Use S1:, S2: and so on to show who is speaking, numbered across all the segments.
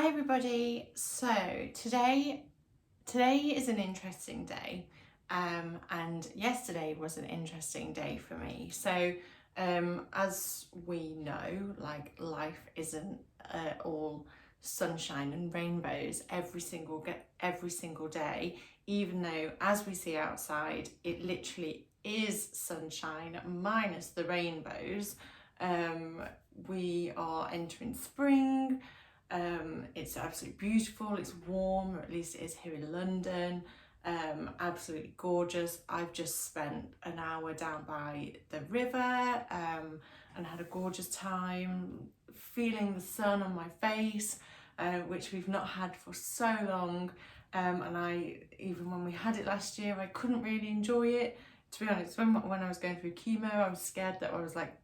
S1: Hi everybody. So today is an interesting day, and yesterday was an interesting day for me. So as we know, like life isn't all sunshine and rainbows every single day. Even though, as we see outside, it literally is sunshine minus the rainbows. We are entering spring. It's absolutely beautiful, it's warm, or at least it is here in London. Absolutely gorgeous. I've just spent an hour down by the river and had a gorgeous time feeling the sun on my face, which we've not had for so long. And even when we had it last year, I couldn't really enjoy it. To be honest, when I was going through chemo, I was scared that I was like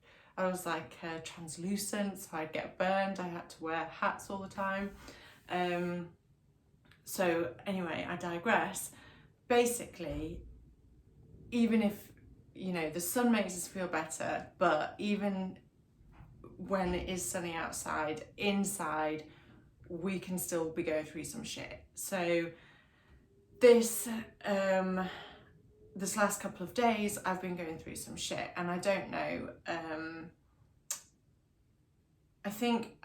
S1: translucent, so I'd get burned. I had to wear hats all the time. So anyway, I digress. Basically, even if, the sun makes us feel better, but even when it is sunny outside, inside, we can still be going through some shit. So this last couple of days, I've been going through some shit, and I don't know, I think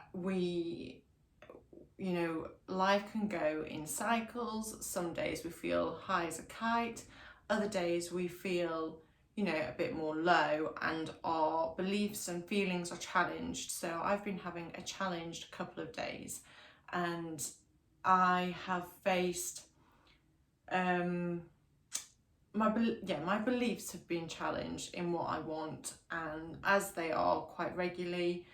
S1: life can go in cycles. Some days we feel high as a kite, other days we feel, a bit more low, and our beliefs and feelings are challenged. So I've been having a challenged couple of days, and I have faced, my beliefs have been challenged in what I want, and as they are quite regularly,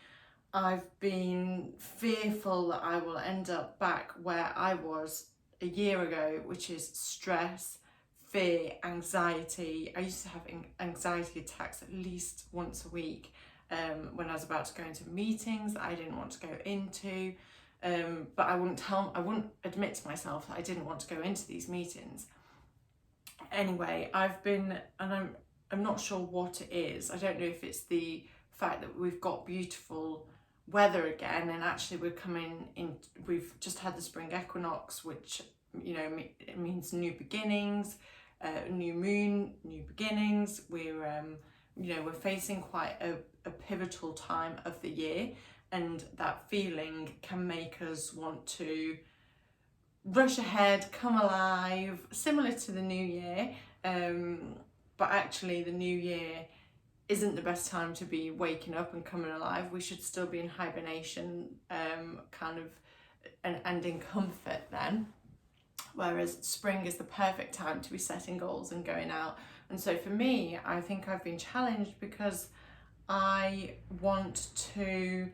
S1: I've been fearful that I will end up back where I was a year ago, which is stress, fear, anxiety. I used to have anxiety attacks at least once a week when I was about to go into meetings that I didn't want to go into, but I wouldn't admit to myself that I didn't want to go into these meetings. Anyway, I'm not sure what it is. I don't know if it's the fact that we've got beautiful weather again, and actually we've just had the spring equinox, which it means new beginnings, new moon, new beginnings. We're facing quite a pivotal time of the year, and that feeling can make us want to rush ahead, come alive, similar to the new year, but actually the new year isn't the best time to be waking up and coming alive. We should still be in hibernation, and in comfort then. Whereas spring is the perfect time to be setting goals and going out. And so for me, I think I've been challenged because I want to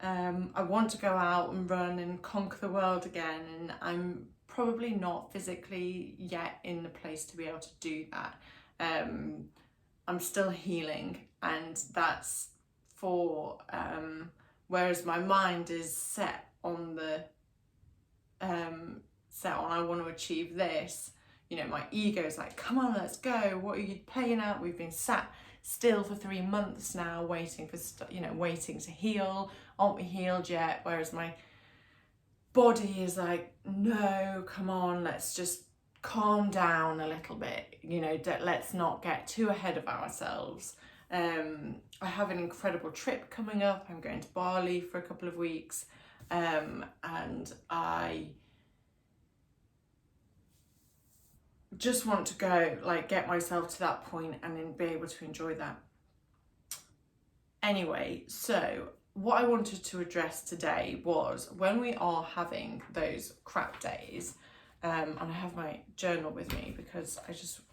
S1: go out and run and conquer the world again, and I'm probably not physically yet in the place to be able to do that. I'm still healing, and that's for whereas my mind is set on I want to achieve this. My ego's like, come on, let's go. What are you playing at? We've been sat still for 3 months now, waiting to heal. Aren't we healed yet? Whereas my body is like, no, come on, let's just calm down a little bit, let's not get too ahead of ourselves. I have an incredible trip coming up. I'm going to Bali for a couple of weeks, and I just want to go, get myself to that point and then be able to enjoy that. Anyway, so what I wanted to address today was when we are having those crap days, and I have my journal with me because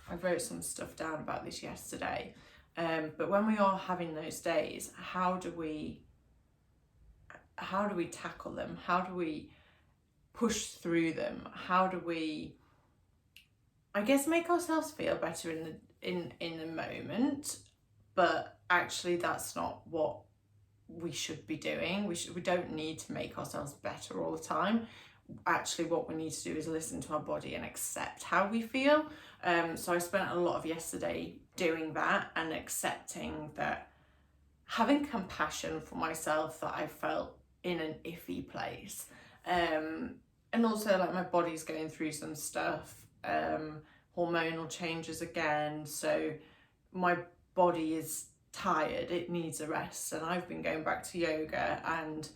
S1: I wrote some stuff down about this yesterday, but when we are having those days, how do we tackle them? How do we push through them? How do we, I guess, make ourselves feel better in the moment? But actually that's not what we should be doing. We don't need to make ourselves better all the time. Actually, what we need to do is listen to our body and accept how we feel. So I spent a lot of yesterday doing that and accepting that, having compassion for myself that I felt in an iffy place. And also like my body's going through some stuff, hormonal changes again, so my body is tired, it needs a rest, and I've been going back to yoga and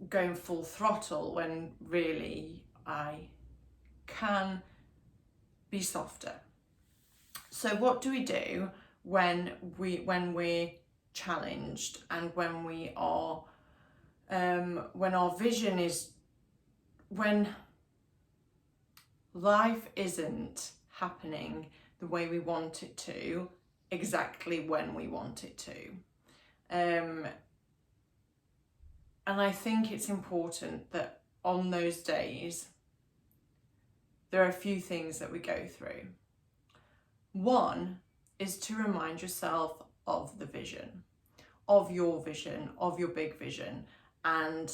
S1: going full throttle when really I can be softer. So what do we do when we're challenged, and when we are when our vision is, when life isn't happening the way we want it to, exactly when we want it to? And I think it's important that on those days, there are a few things that we go through. One is to remind yourself of the vision, of your big vision, and,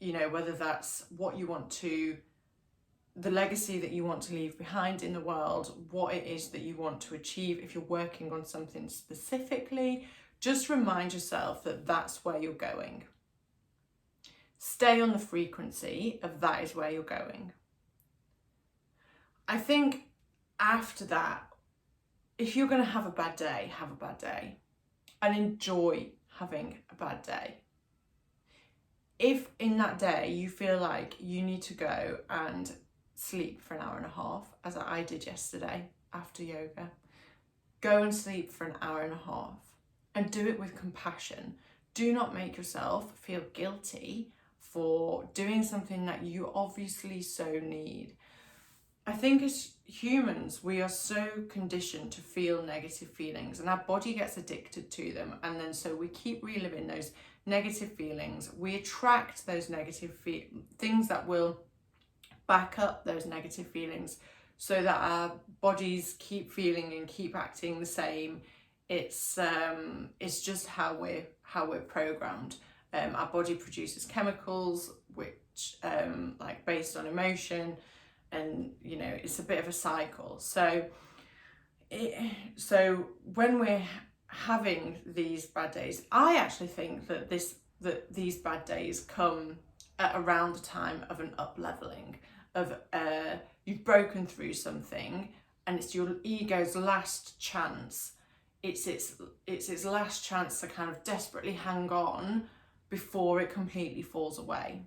S1: you know, whether that's what you want to, the legacy that you want to leave behind in the world, what it is that you want to achieve. If you're working on something specifically, just remind yourself that that's where you're going. Stay on the frequency of that is where you're going. I think after that, if you're going to have a bad day, have a bad day and enjoy having a bad day. If in that day you feel like you need to go and sleep for an hour and a half, as I did yesterday after yoga, go and sleep for an hour and a half and do it with compassion. Do not make yourself feel guilty for doing something that you obviously so need. I think as humans, we are so conditioned to feel negative feelings, and our body gets addicted to them, and then so we keep reliving those negative feelings. We attract those negative things that will back up those negative feelings, so that our bodies keep feeling and keep acting the same. It's just how we're programmed. Our body produces chemicals which like based on emotion, and you know, it's a bit of a cycle. So when we're having these bad days, I actually think that these bad days come at around the time of an up-leveling, of you've broken through something, and it's your ego's last chance. It's its last chance to kind of desperately hang on before it completely falls away.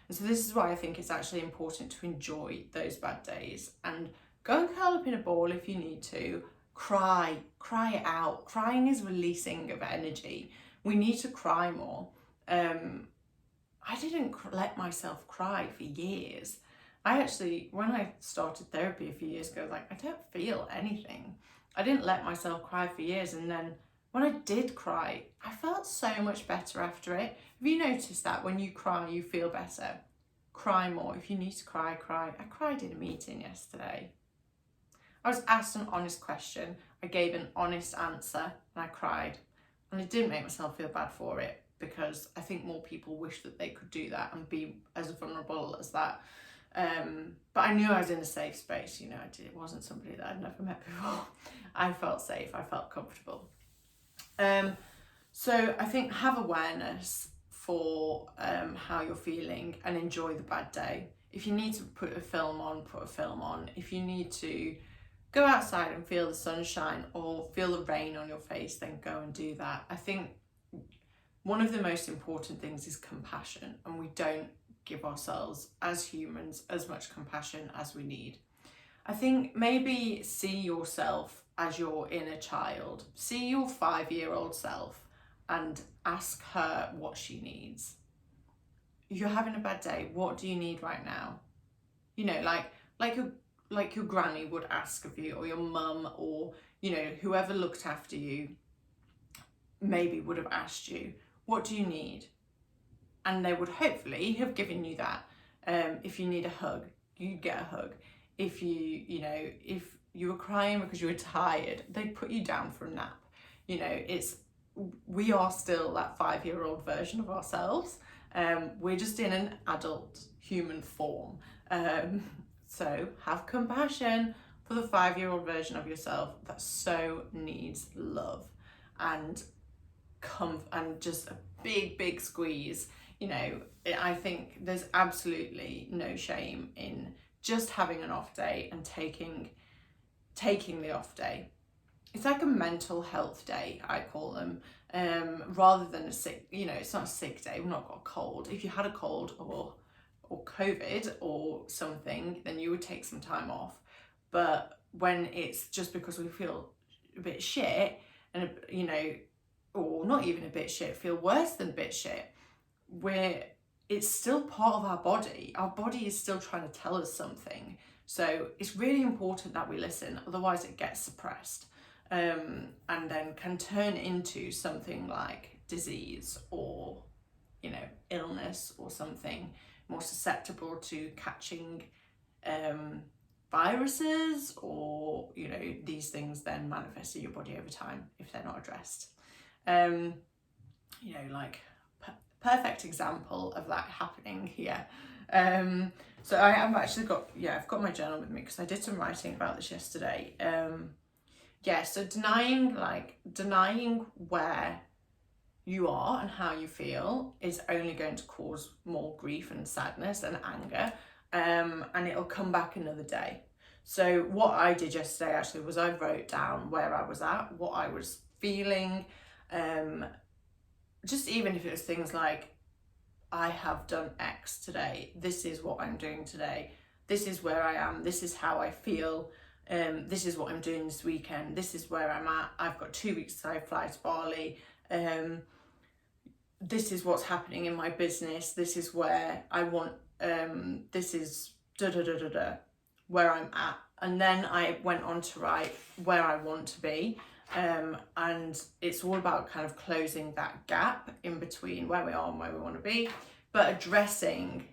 S1: And so this is why I think it's actually important to enjoy those bad days and go and curl up in a ball if you need to. Cry it out. Crying is releasing of energy. We need to cry more. I didn't let myself cry for years. I actually, when I started therapy a few years ago, I was like, I don't feel anything. I didn't let myself cry for years, and then when I did cry, I felt so much better after it. Have you noticed that when you cry, you feel better? Cry more. If you need to cry, cry. I cried in a meeting yesterday. I was asked an honest question. I gave an honest answer and I cried. And I didn't make myself feel bad for it, because I think more people wish that they could do that and be as vulnerable as that. But I knew I was in a safe space. You know, it wasn't somebody that I'd never met before. I felt safe. I felt comfortable. So I think have awareness for how you're feeling and enjoy the bad day. If you need to put a film on, put a film on. If you need to go outside and feel the sunshine or feel the rain on your face, then go and do that. I think one of the most important things is compassion, and we don't give ourselves as humans as much compassion as we need. I think maybe see yourself as your inner child. See your 5-year-old self and ask her what she needs. If you're having a bad day, what do you need right now? You know, like your granny would ask of you, or your mum, or, you know, whoever looked after you maybe would have asked you, what do you need? And they would hopefully have given you that. If you need a hug, you get a hug. If if you were crying because you were tired, they'd put you down for a nap. You know, we are still that 5-year-old version of ourselves. We're just in an adult human form. So have compassion for the 5-year-old version of yourself that so needs love and just a big squeeze. you know, I think there's absolutely no shame in just having an off day and taking the off day. It's like a mental health day, I call them, rather than a sick, you know, it's not a sick day, we've not got a cold. If you had a cold or COVID or something, then you would take some time off. But when it's just because we feel a bit shit and, you know, or not even a bit shit, feel worse than a bit shit, it's still part of our body. Our body is still trying to tell us something. So it's really important that we listen, otherwise it gets suppressed, and then can turn into something like disease or, you know, illness or something more susceptible to catching viruses, or, you know, these things then manifest in your body over time if they're not addressed. You know, like perfect example of that happening here. So I have actually got, I've got my journal with me because I did some writing about this yesterday. So denying where you are and how you feel is only going to cause more grief and sadness and anger, and it'll come back another day. So what I did yesterday actually was I wrote down where I was at, what I was feeling, just even if it was things like, I have done X today, this is what I'm doing today, this is where I am, this is how I feel, this is what I'm doing this weekend, this is where I'm at, I've got 2 weeks till I fly to Bali, this is what's happening in my business, this is where I want, this is where I'm at. And then I went on to write where I want to be, and it's all about kind of closing that gap in between where we are and where we want to be, but addressing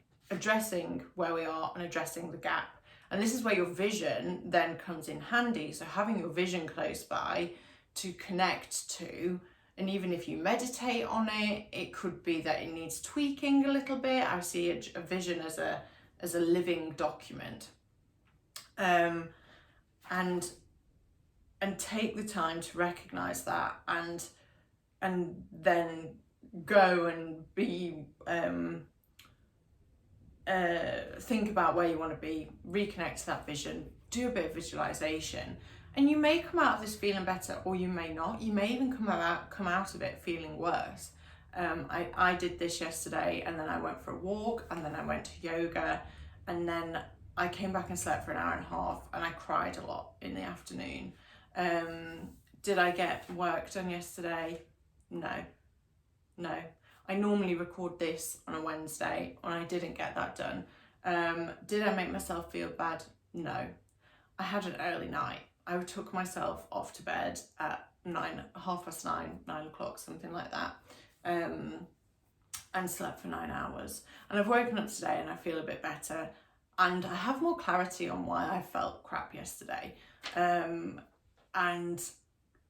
S1: where we are and addressing the gap. And this is where your vision then comes in handy. So having your vision close by to connect to, and even if you meditate on it, it could be that it needs tweaking a little bit. I see a vision as a living document, and take the time to recognize that, and then go and be think about where you want to be, reconnect to that vision, do a bit of visualization, and you may come out of this feeling better, or you may not. You may even come out of it feeling worse. I did this yesterday, and then I went for a walk, and then I went to yoga, and then I came back and slept for an hour and a half, and I cried a lot in the afternoon. Did I get work done yesterday? No. I normally record this on a Wednesday, and I didn't get that done. Did I make myself feel bad? No. I had an early night. I took myself off to bed at 9:30, 9 o'clock, something like that, and slept for 9 hours. And I've woken up today and I feel a bit better, and I have more clarity on why I felt crap yesterday, and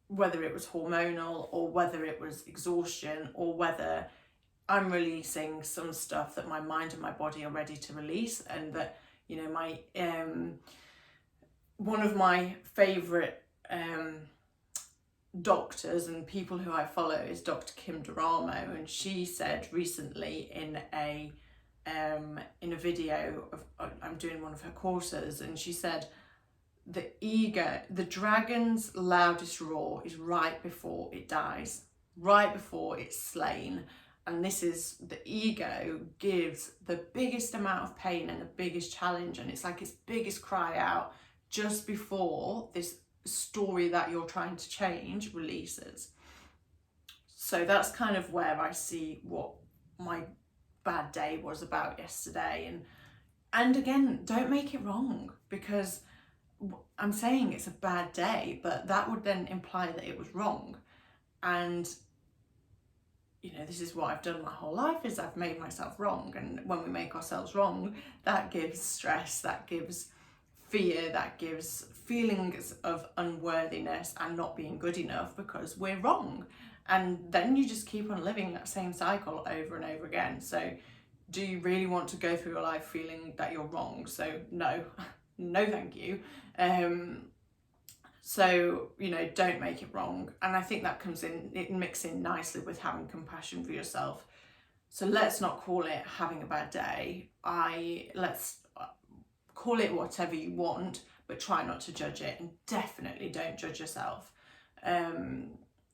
S1: whether it was hormonal, or whether it was exhaustion, or whether I'm releasing some stuff that my mind and my body are ready to release. And that, you know, my one of my favourite doctors and people who I follow is Dr. Kim Duramo, and she said recently in a video of, I'm doing one of her courses, and she said the ego, the dragon's loudest roar is right before it dies, right before it's slain. And this is, the ego gives the biggest amount of pain and the biggest challenge, and it's like its biggest cry out just before this story that you're trying to change releases. So that's kind of where I see what my bad day was about yesterday. And again, don't make it wrong, because I'm saying it's a bad day, but that would then imply that it was wrong. And you know, this is what I've done my whole life, is I've made myself wrong. And when we make ourselves wrong, that gives stress, that gives fear, that gives feelings of unworthiness and not being good enough because we're wrong. And then you just keep on living that same cycle over and over again. So do you really want to go through your life feeling that you're wrong? So no, no thank you. So, you know, don't make it wrong. And I think that comes in, it mixes in nicely with having compassion for yourself. So let's not call it having a bad day. Let's call it whatever you want, but try not to judge it, and definitely don't judge yourself.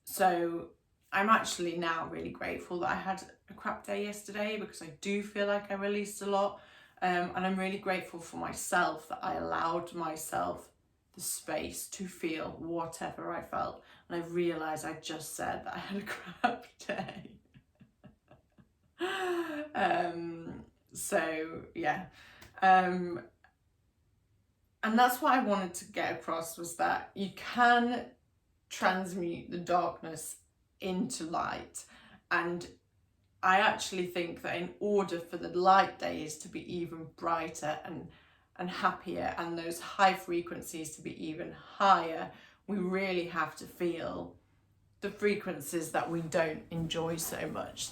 S1: So I'm actually now really grateful that I had a crap day yesterday, because I do feel like I released a lot. And I'm really grateful for myself that I allowed myself the space to feel whatever I felt. And I realised I just said that I had a crap day. So yeah. And that's what I wanted to get across, was that you can transmute the darkness into light. And I actually think that in order for the light days to be even brighter and happier, and those high frequencies to be even higher, we really have to feel the frequencies that we don't enjoy so much.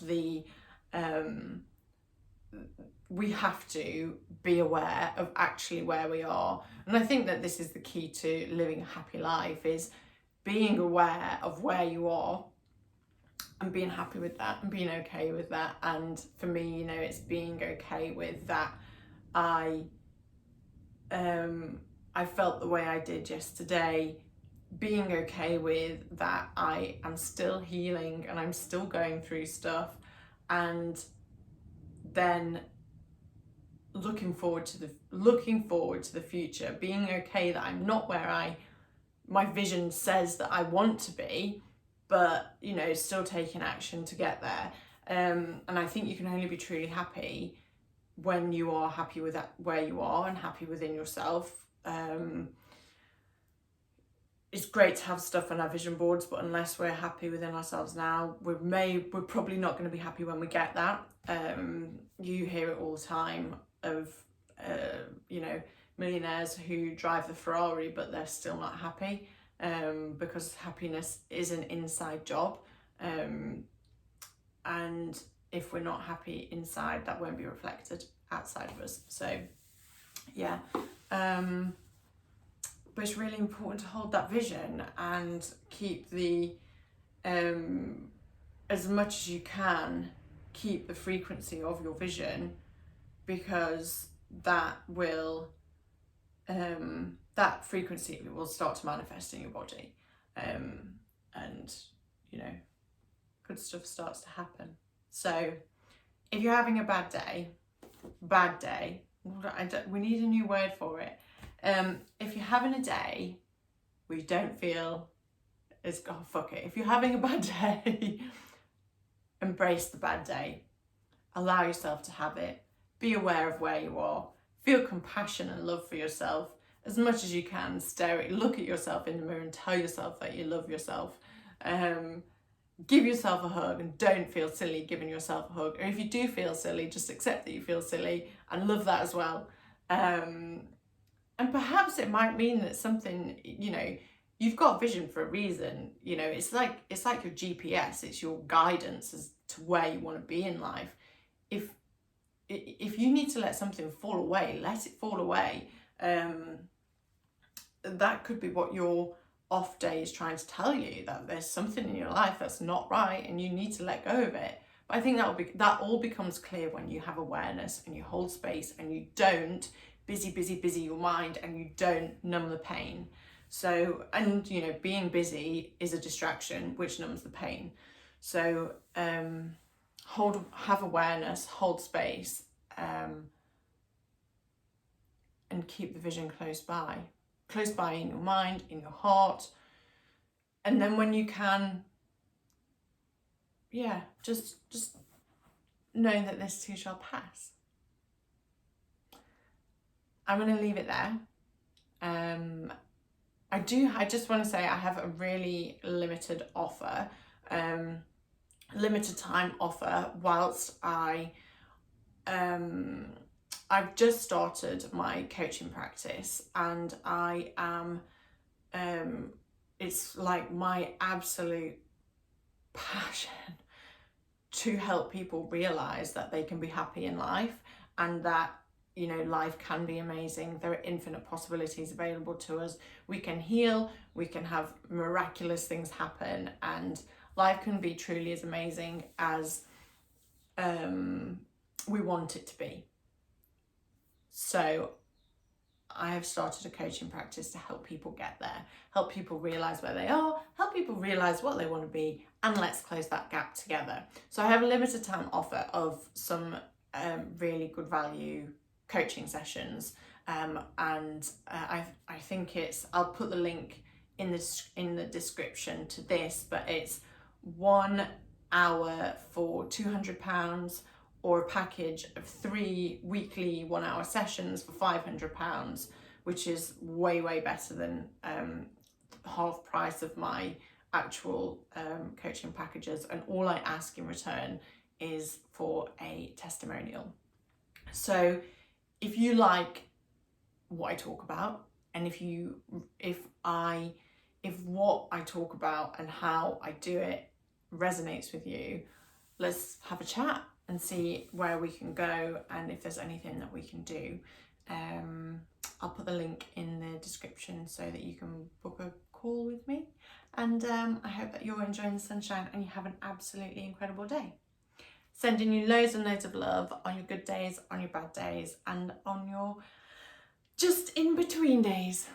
S1: We have to be aware of actually where we are. And I think that this is the key to living a happy life, is being aware of where you are and being happy with that and being okay with that. And for me, you know, it's being okay with that I felt the way I did yesterday, being okay with that I am still healing and I'm still going through stuff, and then looking forward to the future, being okay that I'm not where my vision says that I want to be, but you know, still taking action to get there. And I think you can only be truly happy when you are happy with that, where you are, and happy within yourself. It's great to have stuff on our vision boards, but unless we're happy within ourselves now, we're probably not going to be happy when we get that. You hear it all the time of you know, millionaires who drive the Ferrari but they're still not happy, because happiness is an inside job, and if we're not happy inside, that won't be reflected outside of us. So yeah, but it's really important to hold that vision and keep as much as you can, keep the frequency of your vision, because that frequency will start to manifest in your body, and you know, good stuff starts to happen. So if you're having a bad day, we need a new word for it. If you're having a day where you don't feel, fuck it. If you're having a bad day, embrace the bad day. Allow yourself to have it. Be aware of where you are. Feel compassion and love for yourself as much as you can. Look at yourself in the mirror and tell yourself that you love yourself. Give yourself a hug, and don't feel silly giving yourself a hug. Or if you do feel silly, just accept that you feel silly and love that as well. And perhaps it might mean that something, you know, you've got vision for a reason. You know, it's like your GPS. It's your guidance as to where you want to be in life. If you need to let something fall away, let it fall away. That could be what your off day is trying to tell you, that there's something in your life that's not right and you need to let go of it. But I think that all becomes clear when you have awareness and you hold space and you don't busy your mind, and you don't numb the pain. So, and you know, being busy is a distraction which numbs the pain. So have awareness, hold space, and keep the vision close by in your mind, in your heart. And then when you can, just know that this too shall pass. I'm going to leave it there. I just want to say I have a really limited offer, limited time offer, whilst I've just started my coaching practice, and I am, it's like my absolute passion to help people realise that they can be happy in life, and that, you know, life can be amazing. There are infinite possibilities available to us. We can heal, we can have miraculous things happen, and life can be truly as amazing as we want it to be. So I have started a coaching practice to help people get there, help people realise where they are, help people realise what they want to be, and let's close that gap together. So I have a limited time offer of some really good value coaching sessions, and I think I'll put the link in the description to this, but it's 1 hour for £200, or a package of 3 weekly 1 hour sessions for £500, which is way better than half price of my actual coaching packages. And all I ask in return is for a testimonial. So if you like what I talk about, and if what I talk about and how I do it resonates with you, let's have a chat and see where we can go and if there's anything that we can do. I'll put the link in the description so that you can book a call with me. And I hope that you're enjoying the sunshine and you have an absolutely incredible day. Sending you loads and loads of love on your good days, on your bad days, and on your just in between days.